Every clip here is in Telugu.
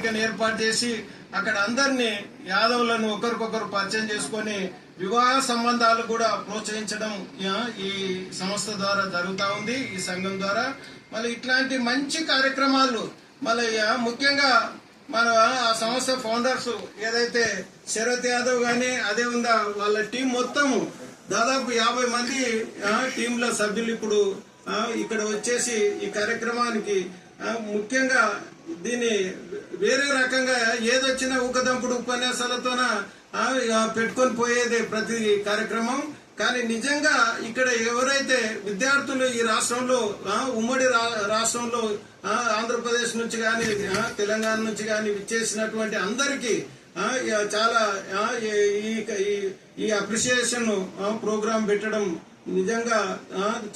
వేదికను ఏర్పాటు చేసి అక్కడ అందరినీ యాదవులను ఒకరికొకరు పరిచయం చేసుకొని వివాహ సంబంధాలు కూడా ప్రోత్సహించడం ఈ సంస్థ ద్వారా జరుగుతూ ఉంది, ఈ సంఘం ద్వారా. మళ్ళీ ఇట్లాంటి మంచి కార్యక్రమాలు మళ్ళీ ముఖ్యంగా మన ఆ సంస్థ ఫౌండర్స్ ఏదైతే శరత్ యాదవ్ గానీ అదే ఉందా వాళ్ళ టీం మొత్తము దాదాపు 50 మంది టీంల సభ్యులు ఇప్పుడు ఇక్కడ వచ్చేసి ఈ కార్యక్రమానికి ముఖ్యంగా దీన్ని వేరే రకంగా ఏదొచ్చినా ఊకదంపుడు ఉపన్యాసాలతోన పెట్టుకొని పోయేదే ప్రతి కార్యక్రమం. కానీ నిజంగా ఇక్కడ ఎవరైతే విద్యార్థులు ఈ రాష్ట్రంలో ఉమ్మడి రాష్ట్రంలో ఆంధ్రప్రదేశ్ నుంచి కానీ తెలంగాణ నుంచి కానీ విచ్చేసినటువంటి అందరికీ చాలా ఈ అప్రిషియేషన్ ప్రోగ్రాం పెట్టడం నిజంగా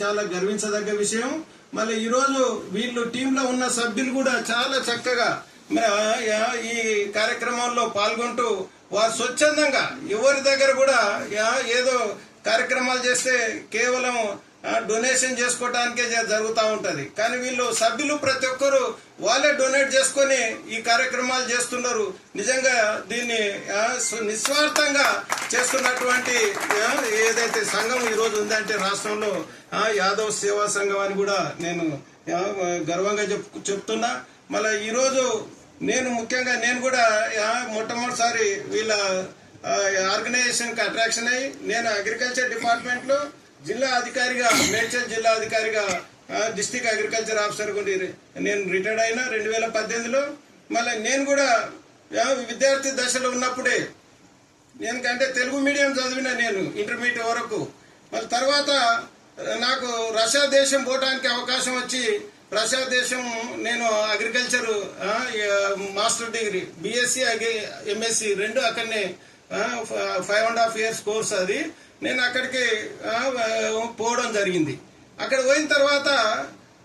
చాలా గర్వించదగ్గ విషయం. మళ్ళీ ఈరోజు వీళ్ళు టీంలో ఉన్న సభ్యులు కూడా చాలా చక్కగా ఈ కార్యక్రమంలో పాల్గొంటూ వారు స్వచ్ఛందంగా ఎవరి దగ్గర కూడా ఏదో కార్యక్రమాలు చేస్తే కేవలం డొనేషన్ చేసుకోవడానికే జరుగుతూ ఉంటది. కానీ వీళ్ళు సభ్యులు ప్రతి ఒక్కరు వాళ్ళే డొనేట్ చేసుకొని ఈ కార్యక్రమాలు చేస్తున్నారు. నిజంగా దీన్ని నిస్వార్థంగా చేస్తున్నటువంటి ఏదైతే సంఘం ఈ రోజు ఉందంటే రాష్ట్రంలో యాదవ్ సేవా సంఘం అని కూడా నేను గర్వంగా చెప్తున్నా. మళ్ళీ ఈరోజు నేను ముఖ్యంగా నేను కూడా మొట్టమొదటిసారి వీళ్ళ ఆర్గనైజేషన్ కి అట్రాక్షన్ అయ్యి నేను అగ్రికల్చర్ డిపార్ట్మెంట్ లో జిల్లా అధికారిగా మేడ్చల్ జిల్లా అధికారిగా డిస్ట్రిక్ట్ అగ్రికల్చర్ ఆఫీసర్ నేను రిటైర్డ్ అయినా 2018లో. మళ్ళీ నేను కూడా విద్యార్థి దశలో ఉన్నప్పుడే నేనంటే తెలుగు మీడియం చదివిన నేను ఇంటర్మీడియట్ వరకు. మళ్ళీ తర్వాత నాకు రష్యా దేశం పోవడానికి అవకాశం వచ్చి రష్యా దేశం నేను agriculture master degree BSc MSc రెండు అక్కడనే 5.5 years కోర్స్ అది. నేను అక్కడికి పోవడం జరిగింది. అక్కడ పోయిన తర్వాత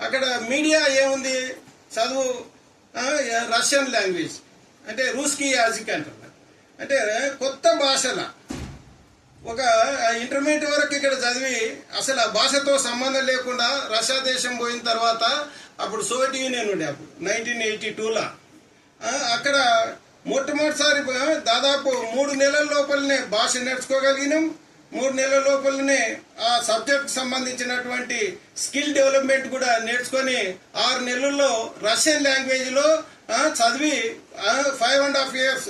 అక్కడ మీడియా ఏముంది చదువు రష్యన్ లాంగ్వేజ్ అంటే రూస్కీ యాజిక్ అంటారు. అంటే కొత్త భాషల ఒక ఇంటర్మీడియట్ వరకు ఇక్కడ చదివి అసలు ఆ భాషతో సంబంధం లేకుండా రష్యా దేశం పోయిన తర్వాత అప్పుడు సోవియట్ యూనియన్ ఉండే అప్పుడు 1982లో అక్కడ మొట్టమొదటిసారి దాదాపు 3 నెలల లోపలనే భాష నేర్చుకోగలిగినాం. 3 నెలల లోపలనే ఆ సబ్జెక్ట్ సంబంధించినటువంటి స్కిల్ డెవలప్మెంట్ కూడా నేర్చుకొని 6 నెలల్లో రష్యన్ లాంగ్వేజ్ లో చదివి 5.5 years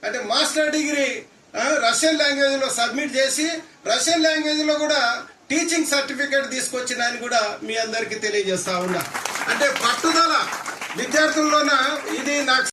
అంటే మాస్టర్ డిగ్రీ రష్యన్ లాంగ్వేజ్ లో సబ్మిట్ చేసి రష్యన్ లాంగ్వేజ్ లో కూడా టీచింగ్ సర్టిఫికేట్ తీసుకొచ్చినని కూడా మీ అందరికి తెలియజేస్తా ఉన్నా. అంటే పట్టుదల విద్యార్థుల్లోన ఇది నాకు